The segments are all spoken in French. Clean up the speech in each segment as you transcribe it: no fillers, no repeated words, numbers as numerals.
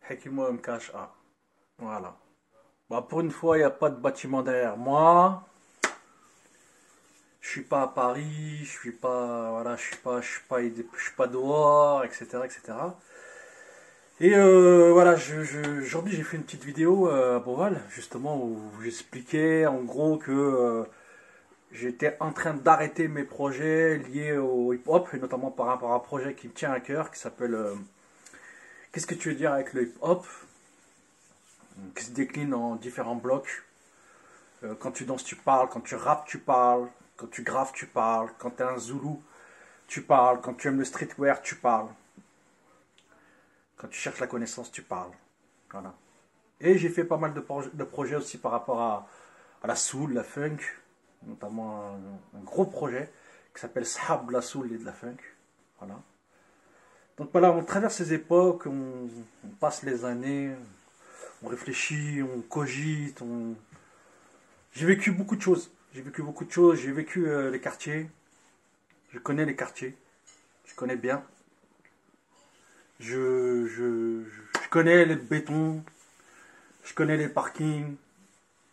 Hekimo MKHA. Voilà. Bah, pour une fois, il n'y a pas de bâtiment derrière moi. Je suis pas à Paris, je suis pas, voilà, je suis pas dehors, etc., etc. Et voilà, aujourd'hui j'ai fait une petite vidéo à Beauval, justement, où j'expliquais en gros que j'étais en train d'arrêter mes projets liés au hip-hop, et notamment par rapport à un projet qui me tient à cœur, qui s'appelle Qu'est-ce que tu veux dire avec le hip-hop, qui se décline en différents blocs. Quand tu danses, tu parles. Quand tu rappes, tu parles. Quand tu graves, tu parles. Quand tu es un Zoulou, tu parles. Quand tu aimes le streetwear, tu parles. Quand tu cherches la connaissance, tu parles. Voilà. Et j'ai fait pas mal de projets aussi par rapport à la soul, la funk, notamment un gros projet qui s'appelle Sahab, la soul et de la funk. Voilà. Donc voilà, on traverse ces époques, on passe les années, on réfléchit, on cogite, j'ai vécu beaucoup de choses. J'ai vécu beaucoup de choses. J'ai vécu les quartiers. Je connais les quartiers. Je connais bien. Je connais les bétons. Je connais les parkings.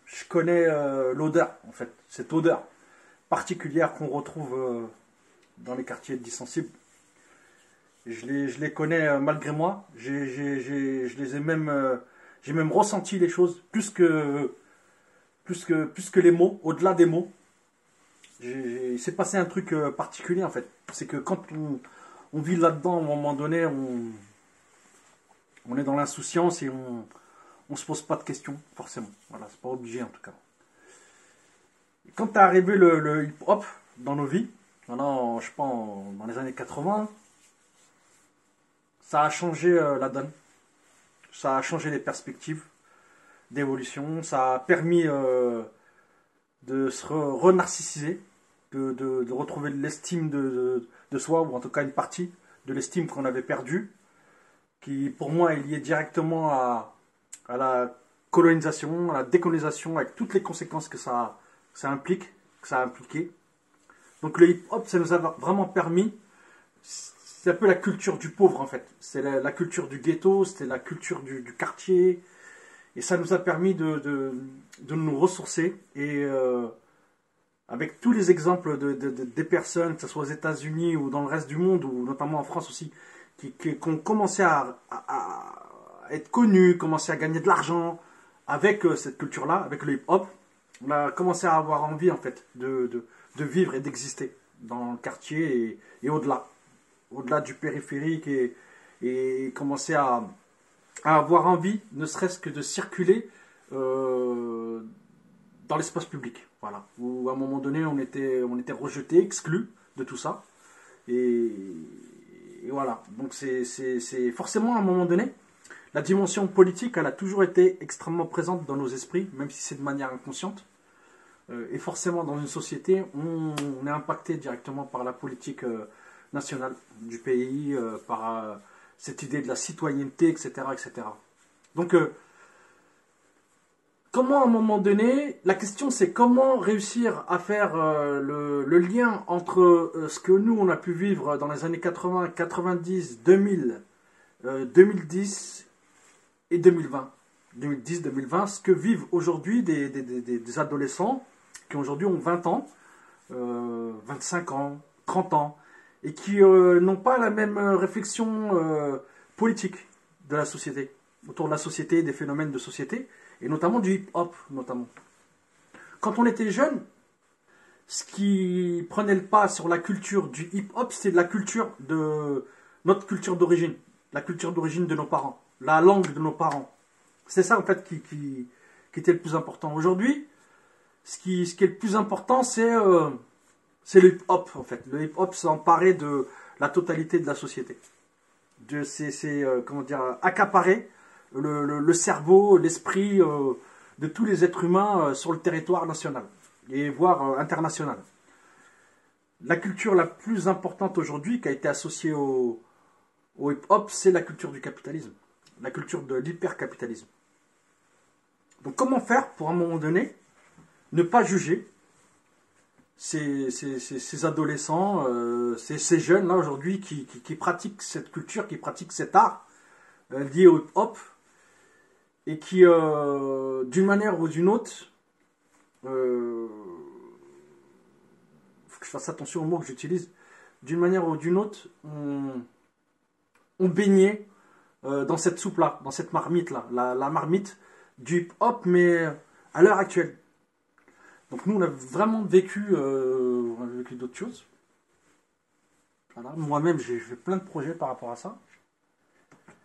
Je connais l'odeur, en fait. Cette odeur particulière qu'on retrouve dans les quartiers dits sensibles. Je les connais malgré moi. Je les ai même, j'ai même ressenti les choses plus que les mots, au-delà des mots. Il s'est passé un truc particulier en fait. C'est que quand on vit là-dedans, à un moment donné, on est dans l'insouciance et on se pose pas de questions, forcément. Voilà, c'est pas obligé en tout cas. Et quand est arrivé le hip-hop dans nos vies, maintenant, je sais pas, dans les années 80, ça a changé la donne. Ça a changé les perspectives d'évolution. Ça a permis de se renarcissiser, de retrouver l'estime de soi, ou en tout cas une partie de l'estime qu'on avait perdue, qui pour moi est liée directement à la colonisation, à la décolonisation, avec toutes les conséquences que ça implique, que ça a impliqué. Donc le hip-hop, ça nous a vraiment permis, c'est un peu la culture du pauvre en fait, c'est la culture du ghetto, c'était la culture du quartier, et ça nous a permis de nous ressourcer. Et avec tous les exemples des personnes, que ce soit aux États-Unis ou dans le reste du monde, ou notamment en France aussi, qui ont commencé à être connus, commencé à gagner de l'argent avec cette culture-là, avec le hip-hop, on a commencé à avoir envie en fait de vivre et d'exister dans le quartier et au-delà, au-delà du périphérique, et commencer à avoir envie, ne serait-ce que de circuler dans l'espace public. Voilà. Où à un moment donné, on était rejeté, exclu de tout ça. Et, et voilà. Donc c'est forcément à un moment donné, la dimension politique, elle a toujours été extrêmement présente dans nos esprits, même si c'est de manière inconsciente. Et forcément, dans une société, on est impacté directement par la politique nationale du pays, par cette idée de la citoyenneté, etc., etc. Donc, comment à un moment donné, la question c'est comment réussir à faire le lien entre ce que nous on a pu vivre dans les années 80, 90, 2000, 2010 et 2020. 2010-2020, ce que vivent aujourd'hui des adolescents qui aujourd'hui ont 20 ans, 25 ans, 30 ans, et qui n'ont pas la même réflexion politique de la société, autour de la société, des phénomènes de société, et notamment du hip-hop, notamment. Quand on était jeune, ce qui prenait le pas sur la culture du hip-hop, c'était la culture de notre culture d'origine, la culture d'origine de nos parents, la langue de nos parents. C'est ça en fait qui était le plus important. Aujourd'hui, ce qui est le plus important, c'est le hip-hop en fait. Le hip-hop s'est emparé de la totalité de la société. Comment dire, accaparer le cerveau, l'esprit de tous les êtres humains sur le territoire national et voire international. La culture la plus importante aujourd'hui qui a été associée au hip-hop, c'est la culture du capitalisme, la culture de l'hypercapitalisme. Donc comment faire pour à un moment donné ne pas juger ces adolescents, ces jeunes là aujourd'hui qui pratiquent cette culture, qui pratiquent cet art lié au hip-hop, et qui, d'une manière ou d'une autre, faut que je fasse attention aux mots que j'utilise, d'une manière ou d'une autre, on baignait dans cette soupe-là, dans cette marmite-là, la marmite du hip-hop, mais à l'heure actuelle. Donc nous, on a vraiment vécu d'autres choses. Voilà. Moi-même, j'ai fait plein de projets par rapport à ça.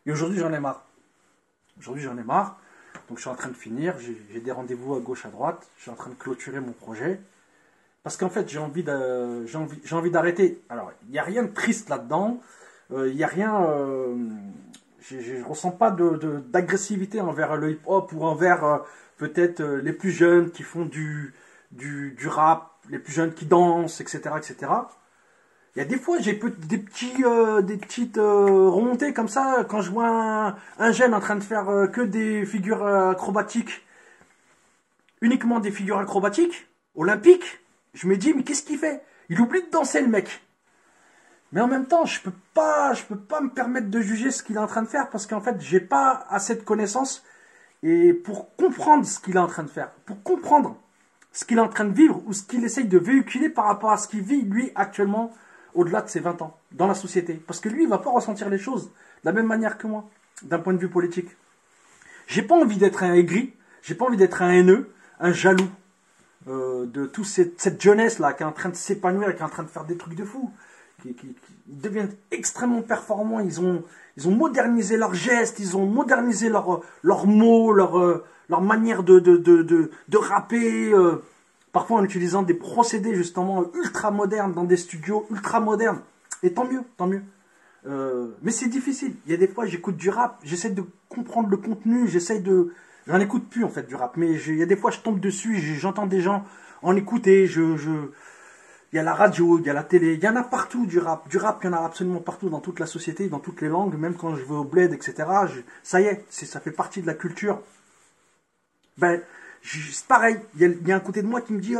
Et aujourd'hui, j'en ai marre. Aujourd'hui, j'en ai marre. Donc je suis en train de finir. J'ai des rendez-vous à gauche, à droite. Je suis en train de clôturer mon projet. Parce qu'en fait, j'ai envie d'arrêter. Alors, il n'y a rien de triste là-dedans. Il n'y a rien... je ne ressens pas d'agressivité envers le hip-hop ou envers peut-être les plus jeunes qui font du rap, les plus jeunes qui dansent, etc. etc. Il y a des fois, j'ai des petites remontées comme ça, quand je vois un jeune en train de faire que des figures acrobatiques, uniquement des figures acrobatiques, olympiques, je me dis, mais qu'est-ce qu'il fait? Il oublie de danser, le mec. Mais en même temps, je peux pas me permettre de juger ce qu'il est en train de faire, parce qu'en fait, j'ai pas assez de connaissances et pour comprendre ce qu'il est en train de faire, pour comprendre ce qu'il est en train de vivre ou ce qu'il essaye de véhiculer par rapport à ce qu'il vit, lui, actuellement, au-delà de ses 20 ans, dans la société. Parce que lui, il ne va pas ressentir les choses de la même manière que moi, d'un point de vue politique. J'ai pas envie d'être un aigri, j'ai pas envie d'être un haineux, un jaloux de toute cette jeunesse-là qui est en train de s'épanouir et qui est en train de faire des trucs de fou. Ils deviennent extrêmement performants, ils ont modernisé leurs gestes, ils ont modernisé leurs mots, leur manière de rapper, parfois en utilisant des procédés justement ultra modernes dans des studios ultra modernes. Et tant mieux, tant mieux. Mais c'est difficile. Il y a des fois, j'écoute du rap, j'essaie de comprendre le contenu, j'en écoute plus en fait du rap, mais il y a des fois, je tombe dessus, j'entends des gens en écouter, il y a la radio, il y a la télé, il y en a partout du rap. Du rap, il y en a absolument partout dans toute la société, dans toutes les langues, même quand je vais au bled, etc. Ça y est, ça fait partie de la culture. Ben, c'est pareil, il y a un côté de moi qui me dit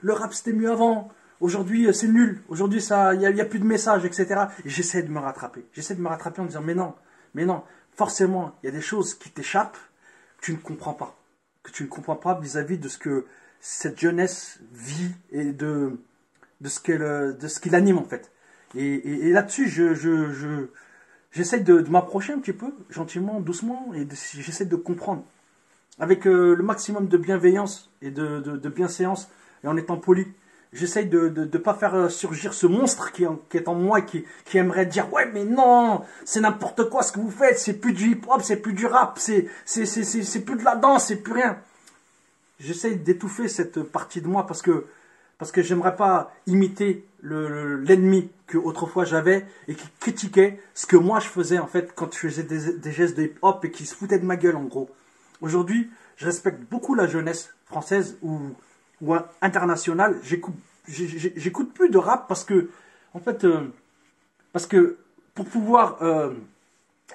le rap c'était mieux avant, aujourd'hui c'est nul, aujourd'hui il y a plus de messages, etc. Et j'essaie de me rattraper. J'essaie de me rattraper en disant mais non, forcément, il y a des choses qui t'échappent, que tu ne comprends pas. Que tu ne comprends pas vis-à-vis de ce que cette jeunesse vit et de ce qu'il anime en fait. Et là-dessus, j'essaie de m'approcher un petit peu, gentiment, doucement, et j'essaie de comprendre. Avec le maximum de bienveillance et de bienséance, et en étant poli. J'essaye de ne pas faire surgir ce monstre qui est en moi, qui aimerait dire ouais mais non, c'est n'importe quoi ce que vous faites, c'est plus du hip-hop, c'est plus du rap, c'est plus de la danse, c'est plus rien. J'essaye d'étouffer cette partie de moi parce que j'aimerais pas imiter l'ennemi que autrefois j'avais et qui critiquait ce que moi je faisais en fait quand je faisais des gestes de hip-hop et qui se foutait de ma gueule en gros. Aujourd'hui, je respecte beaucoup la jeunesse française ou internationale. J'écoute plus de rap parce que, en fait, parce que pour pouvoir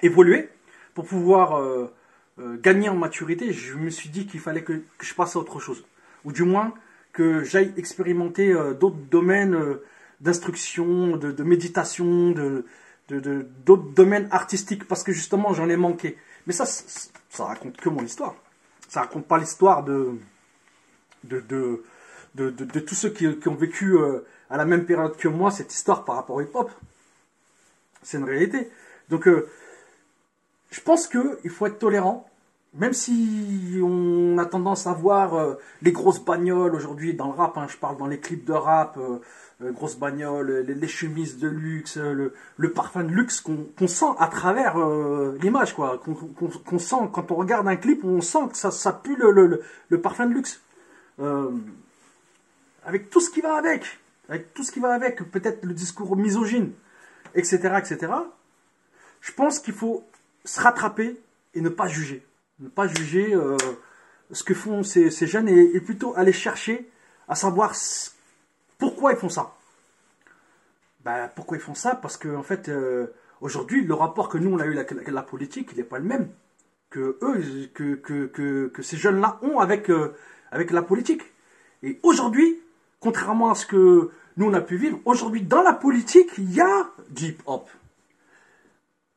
évoluer, pour pouvoir gagner en maturité, je me suis dit qu'il fallait que je passe à autre chose. Ou du moins, que j'aille expérimenter d'autres domaines d'instruction, de méditation, d'autres domaines artistiques, parce que justement, j'en ai manqué. Mais ça raconte que mon histoire. Ça raconte pas l'histoire de tous ceux qui ont vécu à la même période que moi, cette histoire par rapport au hip-hop. C'est une réalité. Donc, je pense qu'il faut être tolérant, même si on a tendance à voir les grosses bagnoles aujourd'hui dans le rap, hein, je parle dans les clips de rap, grosses bagnoles, les chemises de luxe, le parfum de luxe qu'on sent à travers l'image, quoi. Qu'on sent quand on regarde un clip, on sent que ça pue le parfum de luxe. Avec tout ce qui va avec, peut-être le discours misogyne, etc., etc. Je pense qu'il faut se rattraper et ne pas juger. Ne pas juger ce que font ces jeunes et plutôt aller chercher à savoir pourquoi ils font ça. Ben, pourquoi ils font ça? Parce que en fait, aujourd'hui, le rapport que nous on a eu avec la politique, il n'est pas le même que eux, que ces jeunes-là ont avec la politique. Et aujourd'hui, contrairement à ce que nous on a pu vivre, aujourd'hui dans la politique, il y a du hip-hop.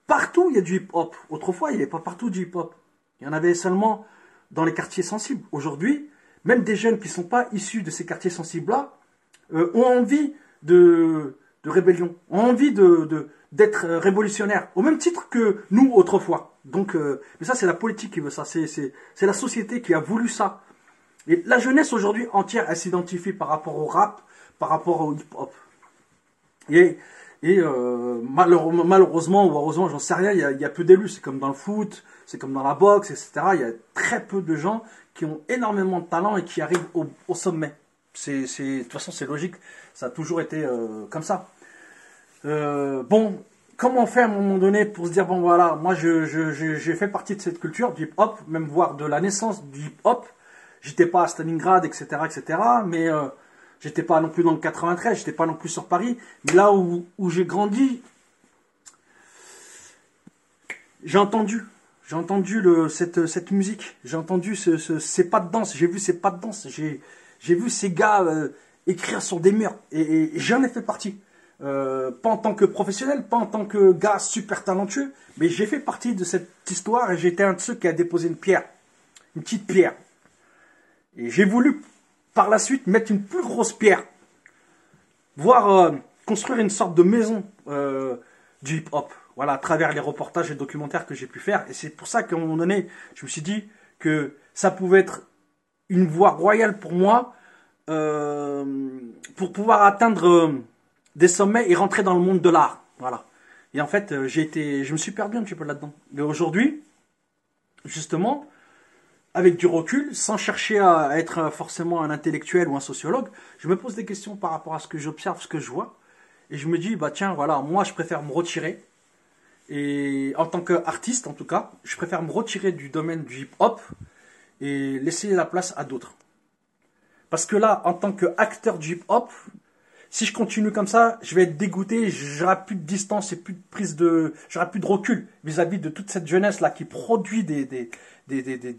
Partout, il y a du hip-hop. Autrefois, il n'y avait pas partout du hip-hop. Il y en avait seulement dans les quartiers sensibles. Aujourd'hui, même des jeunes qui ne sont pas issus de ces quartiers sensibles-là ont envie de rébellion, ont envie d'être révolutionnaires, au même titre que nous autrefois. Donc, mais ça, c'est la politique qui veut ça, c'est la société qui a voulu ça. Et la jeunesse aujourd'hui entière, elle s'identifie par rapport au rap, par rapport au hip-hop. Et malheureusement ou heureusement, j'en sais rien, il y a peu d'élus. C'est comme dans le foot, c'est comme dans la boxe, etc. Il y a très peu de gens qui ont énormément de talent et qui arrivent au sommet. De toute façon, c'est logique. Ça a toujours été comme ça. Bon, comment on fait à un moment donné pour se dire, bon voilà, moi j'ai fait partie de cette culture du hip-hop, même voire de la naissance du hip-hop. J'étais pas à Stalingrad, etc., mais j'étais pas non plus dans le 93, j'étais pas non plus sur Paris. Mais là où j'ai grandi, j'ai entendu cette musique, j'ai entendu ces pas de danse, j'ai vu ces pas de danse, j'ai vu ces gars écrire sur des murs, et j'en ai fait partie. Pas en tant que professionnel, pas en tant que gars super talentueux, mais j'ai fait partie de cette histoire et j'étais un de ceux qui a déposé une pierre, une petite pierre. Et j'ai voulu par la suite mettre une plus grosse pierre, voire construire une sorte de maison du hip-hop. Voilà, à travers les reportages et documentaires que j'ai pu faire. Et c'est pour ça qu'à un moment donné, je me suis dit que ça pouvait être une voie royale pour moi pour pouvoir atteindre des sommets et rentrer dans le monde de l'art. Voilà. Et en fait, je me suis perdu un petit peu là-dedans. Mais aujourd'hui, justement, avec du recul, sans chercher à être forcément un intellectuel ou un sociologue, je me pose des questions par rapport à ce que j'observe, ce que je vois. Et je me dis, bah tiens, voilà, moi je préfère me retirer. Et en tant qu'artiste, en tout cas, je préfère me retirer du domaine du hip-hop et laisser la place à d'autres. Parce que là, en tant qu'acteur du hip-hop, si je continue comme ça, je vais être dégoûté, j'aurai plus de distance et plus de j'aurai plus de recul vis-à-vis de toute cette jeunesse là qui produit des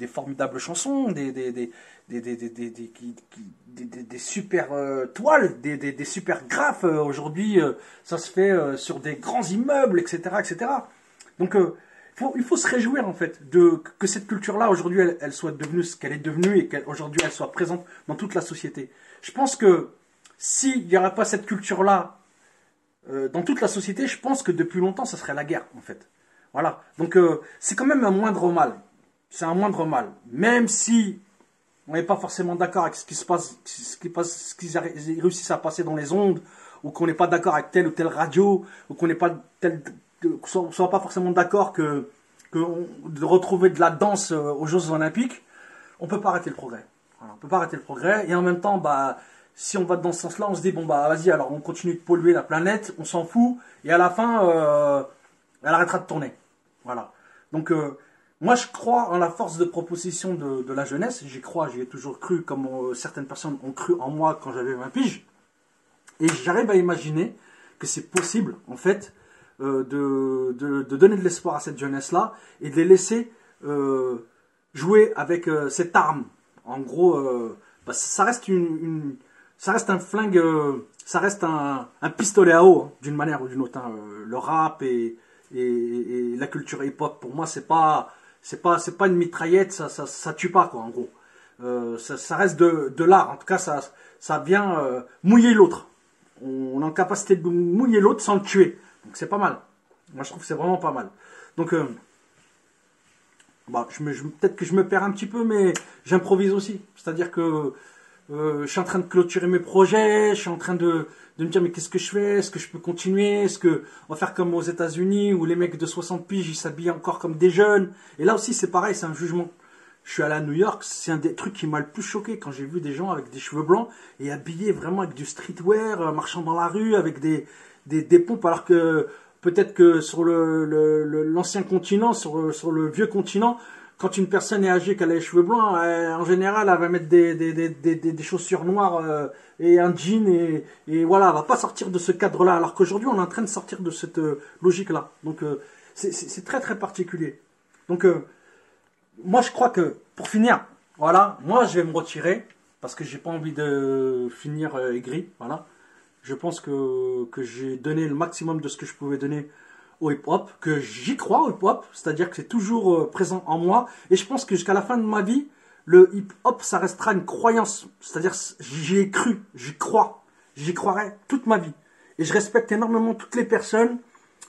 formidables chansons, des super toiles, des super graphes. Aujourd'hui, ça se fait sur des grands immeubles, etc. Donc, il faut se réjouir en fait que cette culture-là aujourd'hui, elle soit devenue ce qu'elle est devenue et qu'aujourd'hui elle soit présente dans toute la société. Je pense que s'il n'y aurait pas cette culture-là dans toute la société, je pense que depuis longtemps, ça serait la guerre, en fait. Voilà. Donc, c'est quand même un moindre mal. C'est un moindre mal. Même si on n'est pas forcément d'accord avec ce qui se passe, ce qu'ils réussissent à passer dans les ondes, ou qu'on n'est pas d'accord avec telle ou telle radio, ou qu'on n'est pas soit pas forcément d'accord de retrouver de la danse aux Jeux Olympiques, on peut pas arrêter le progrès. Voilà, on peut pas arrêter le progrès. Et en même temps, bah, si on va dans ce sens-là, on se dit, bon, bah, vas-y, alors on continue de polluer la planète, on s'en fout, et à la fin, elle arrêtera de tourner. Voilà. Donc, moi, je crois en la force de proposition de la jeunesse, j'y crois, j'y ai toujours cru, comme certaines personnes ont cru en moi quand j'avais 20 piges, et j'arrive à imaginer que c'est possible, en fait, de donner de l'espoir à cette jeunesse-là, et de les laisser jouer avec cette arme. En gros, bah, ça reste ça reste un flingue, ça reste un pistolet à eau, hein, d'une manière ou d'une autre. Hein. Le rap et la culture hip-hop, pour moi, c'est pas une mitraillette, ça tue pas, quoi, en gros. Ça reste de l'art. En tout cas, ça vient mouiller l'autre. On est en capacité de mouiller l'autre sans le tuer. Donc c'est pas mal. Moi, je trouve que c'est vraiment pas mal. Donc, bah, peut-être que je me perds un petit peu, mais j'improvise aussi. C'est-à-dire que je suis en train de clôturer mes projets, je suis en train de me dire mais qu'est-ce que je fais, est-ce que je peux continuer, est-ce que on va faire comme aux États-Unis où les mecs de 60 piges ils s'habillent encore comme des jeunes. Et là aussi c'est pareil, c'est un jugement. Je suis allé à New York, c'est un des trucs qui m'a le plus choqué quand j'ai vu des gens avec des cheveux blancs et habillés vraiment avec du streetwear, marchant dans la rue avec des pompes, alors que peut-être que sur l'ancien continent, sur le vieux continent, quand une personne est âgée, qu'elle a les cheveux blancs, en général, elle va mettre des chaussures noires et un jean et voilà, elle va pas sortir de ce cadre-là. Alors qu'aujourd'hui, on est en train de sortir de cette logique-là. Donc, c'est très très particulier. Donc, moi, je crois que pour finir, voilà, moi, je vais me retirer parce que j'ai pas envie de finir aigri. Voilà, je pense que j'ai donné le maximum de ce que je pouvais donner au hip-hop, que j'y crois au hip-hop, c'est-à-dire que c'est toujours présent en moi. Et je pense que jusqu'à la fin de ma vie, le hip-hop, ça restera une croyance. C'est-à-dire, j'y ai cru, j'y crois, j'y croirai toute ma vie. Et je respecte énormément toutes les personnes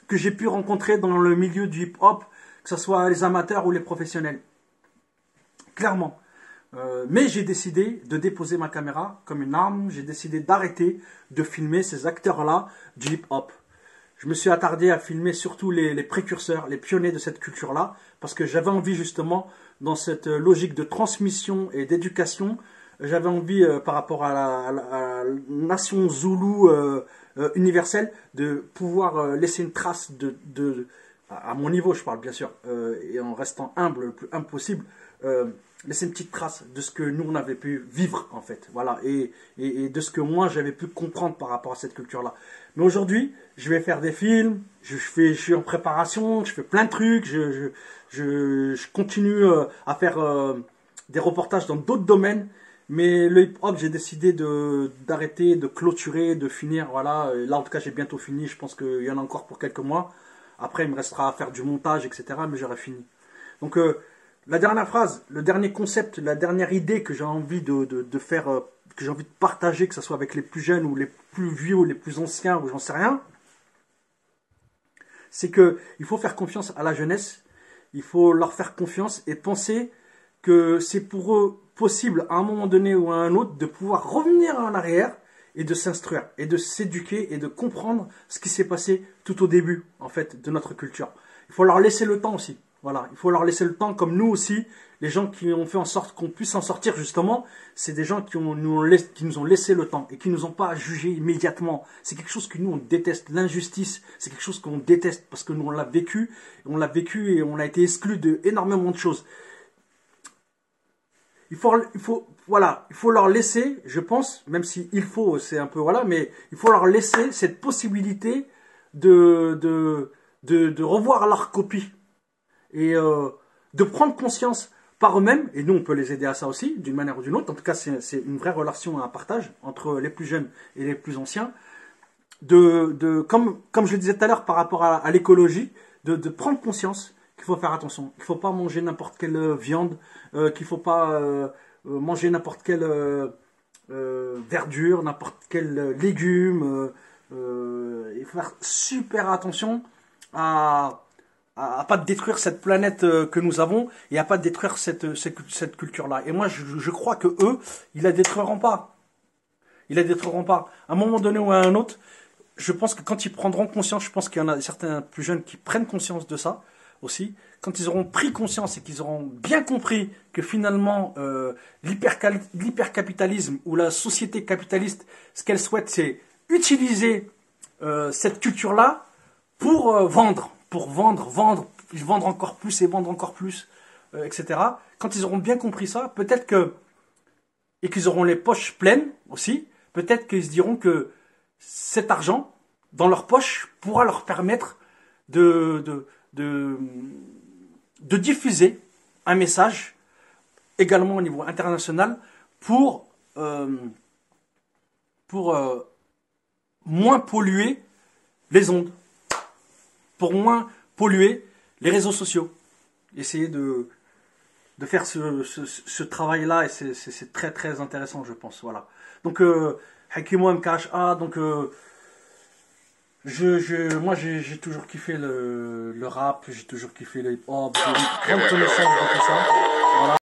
que j'ai pu rencontrer dans le milieu du hip-hop, que ce soit les amateurs ou les professionnels. Clairement. Mais j'ai décidé de déposer ma caméra comme une arme. J'ai décidé d'arrêter de filmer ces acteurs-là du hip-hop. Je me suis attardé à filmer surtout les précurseurs, les pionniers de cette culture-là, parce que j'avais envie justement, dans cette logique de transmission et d'éducation, j'avais envie, par rapport à la nation zoulou universelle, de pouvoir laisser une trace à mon niveau, je parle bien sûr, et en restant humble, le plus humble possible, laisser une petite trace de ce que nous on avait pu vivre en fait, voilà, et de ce que moi j'avais pu comprendre par rapport à cette culture-là. Mais aujourd'hui, je vais faire des films, je suis en préparation, je fais plein de trucs, je continue à faire des reportages dans d'autres domaines, mais le hip-hop, j'ai décidé d'arrêter, de clôturer, de finir, voilà. Là en tout cas j'ai bientôt fini, je pense qu'il y en a encore pour quelques mois. Après il me restera à faire du montage, etc. Mais j'aurai fini. Donc la dernière phrase, le dernier concept, la dernière idée que j'ai envie de faire, que j'ai envie de partager, que ce soit avec les plus jeunes ou les plus vieux ou les plus anciens ou j'en sais rien, c'est qu'il faut faire confiance à la jeunesse, il faut leur faire confiance et penser que c'est pour eux possible à un moment donné ou à un autre de pouvoir revenir en arrière et de s'instruire et de s'éduquer et de comprendre ce qui s'est passé tout au début en fait de notre culture. Il faut leur laisser le temps aussi. Voilà, il faut leur laisser le temps, comme nous aussi, les gens qui ont fait en sorte qu'on puisse en sortir justement, c'est des gens qui nous ont laissé le temps et qui nous ont pas jugé immédiatement. C'est quelque chose que nous on déteste, l'injustice, c'est quelque chose qu'on déteste parce que nous on l'a vécu et on a été exclus de énormément de choses. Il faut leur laisser, je pense, même si il faut, c'est un peu, voilà, mais il faut leur laisser cette possibilité de revoir leur copie et de prendre conscience par eux-mêmes, et nous on peut les aider à ça aussi, d'une manière ou d'une autre. En tout cas, c'est une vraie relation, un partage entre les plus jeunes et les plus anciens, comme je le disais tout à l'heure par rapport à l'écologie, de prendre conscience qu'il faut faire attention, qu'il ne faut pas manger n'importe quelle viande, qu'il ne faut pas manger n'importe quelle verdure, n'importe quel légume. Il faut faire super attention à pas détruire cette planète que nous avons et à pas détruire cette culture-là. Et moi, je crois que eux, ils la détruiront pas. Ils la détruiront pas. À un moment donné ou à un autre, je pense que quand ils prendront conscience, je pense qu'il y en a certains plus jeunes qui prennent conscience de ça aussi. Quand ils auront pris conscience et qu'ils auront bien compris que finalement l'hypercapitalisme ou la société capitaliste, ce qu'elle souhaite, c'est utiliser cette culture-là pour vendre encore plus et vendre encore plus, etc. Quand ils auront bien compris ça, peut-être et qu'ils auront les poches pleines aussi, peut-être qu'ils se diront que cet argent dans leur poche pourra leur permettre de diffuser un message également au niveau international pour moins polluer les ondes, pour moins polluer les réseaux sociaux. Essayer de faire ce travail-là, et c'est très très intéressant, je pense. Voilà. Donc, Hakimo MKHA, donc moi j'ai toujours kiffé le rap, j'ai toujours kiffé le hip-hop, j'ai une grande connaissance de tout ça. Voilà.